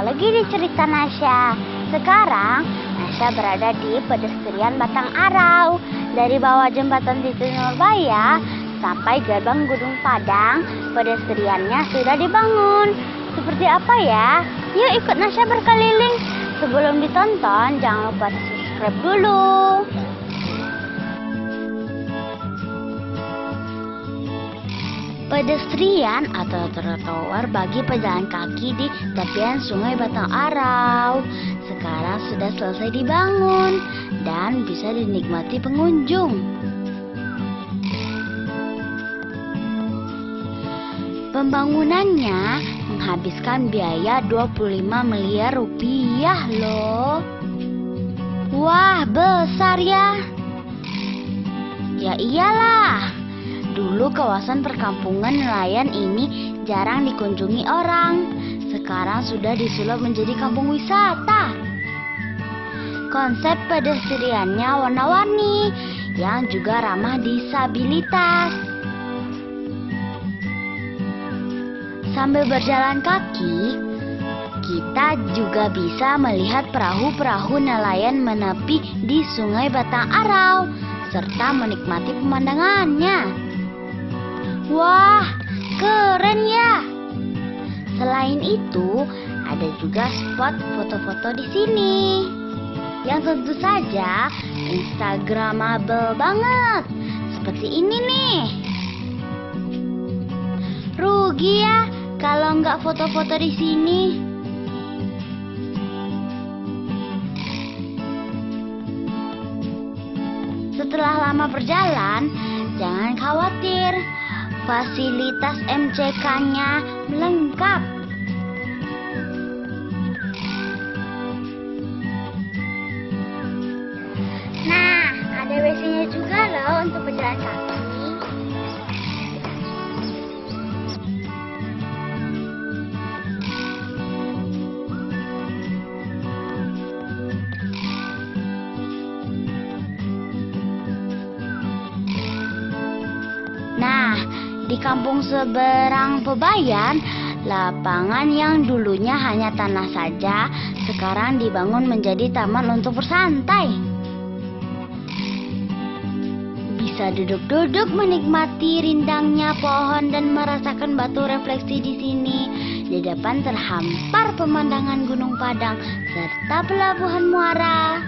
lagi di cerita Nasya. Sekarang Nasya berada di pedestrian Batang Arau. Dari bawah jembatan Titik Nurbaya sampai gerbang Gunung Padang, pedestriannya sudah dibangun. Seperti apa ya? Yuk ikut Nasya berkeliling. Sebelum ditonton, jangan lupa subscribe dulu. Pedestrian atau trotoar bagi pejalan kaki di tepian Sungai Batang Arau sekarang sudah selesai dibangun dan bisa dinikmati pengunjung. Pembangunannya menghabiskan biaya 25 miliar rupiah loh. Wah, besar ya. Ya iyalah. Dulu kawasan perkampungan nelayan ini jarang dikunjungi orang. Sekarang sudah disulap menjadi kampung wisata. Konsep pedestriannya warna-warni yang juga ramah disabilitas. Sambil berjalan kaki, kita juga bisa melihat perahu-perahu nelayan menepi di Sungai Batang Arau serta menikmati pemandangannya. Wah, keren ya. Selain itu, ada juga spot foto-foto di sini yang tentu saja instagramable banget. Seperti ini nih. Rugi ya kalau nggak foto-foto di sini. Setelah lama berjalan, jangan khawatir. Fasilitas MCK-nya lengkap. Nah, ada WC-nya juga loh untuk pejalan kaki. Nah, di kampung seberang Pebayan, lapangan yang dulunya hanya tanah saja, sekarang dibangun menjadi taman untuk bersantai. Bisa duduk-duduk menikmati rindangnya pohon dan merasakan batu refleksi di sini. Di depan terhampar pemandangan Gunung Padang serta Pelabuhan Muara.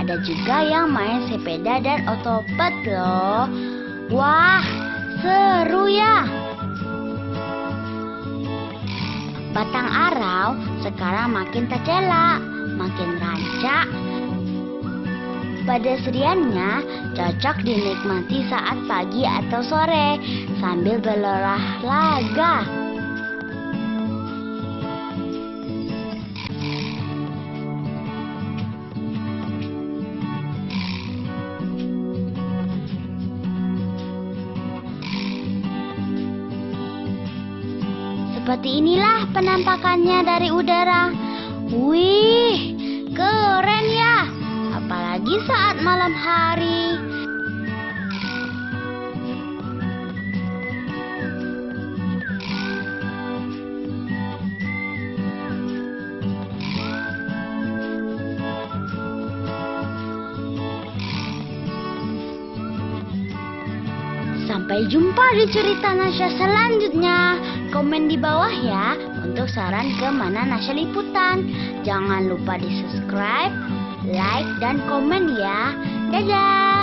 Ada juga yang main sepeda dan otopet loh. Wah, seru ya. Batang Arau sekarang makin tercelak, makin rancak. Pedestriannya cocok dinikmati saat pagi atau sore sambil berolahraga. Seperti inilah penampakannya dari udara. Wih, keren ya. Apalagi saat malam hari. Sampai jumpa di cerita Nasya selanjutnya. Komen di bawah ya untuk saran ke mana Nasya liputan. Jangan lupa di subscribe, like, dan komen ya. Dadah.